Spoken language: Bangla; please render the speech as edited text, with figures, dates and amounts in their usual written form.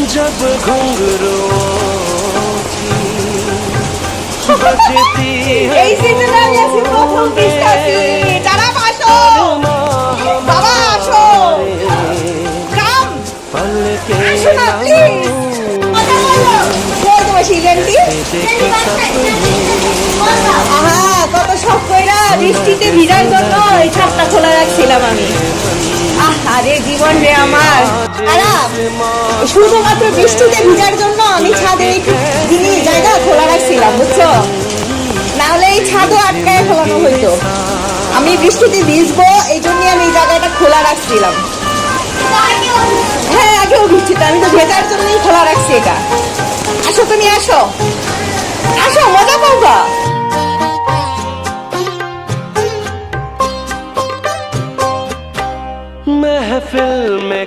जब घुंघरूओं की बजती है এই সিজনে আমি আছি প্রথম পিস্তাছি যারা আসো বাবা আসো কাম पलके আসো না প্লিজ কই তোমার সিজনটি আহা কত শখ কইরা বৃষ্টিতে ভিজার জন্য এই ছাদটা খোলা রাখছিলাম আমি আরে জীবন রে আমার খারাপ শুধুমাত্র বৃষ্টিতে ভিজার জন্য আমি ছাদে এই জিনিস জায়গা খোলা রাখছিলাম বুঝছো নাহলে এই ছাদও আটকায় ফেলানো হইতো আমি বৃষ্টিতে ভিজবো এই জন্য আমি এই জায়গাটা খোলা রাখছিলাম হ্যাঁ আগেও বৃষ্টিতে আমি তো ভেজার জন্যই খোলা রাখছি এটা আসো তুমি আসো আসো মজা পাবা महफिल में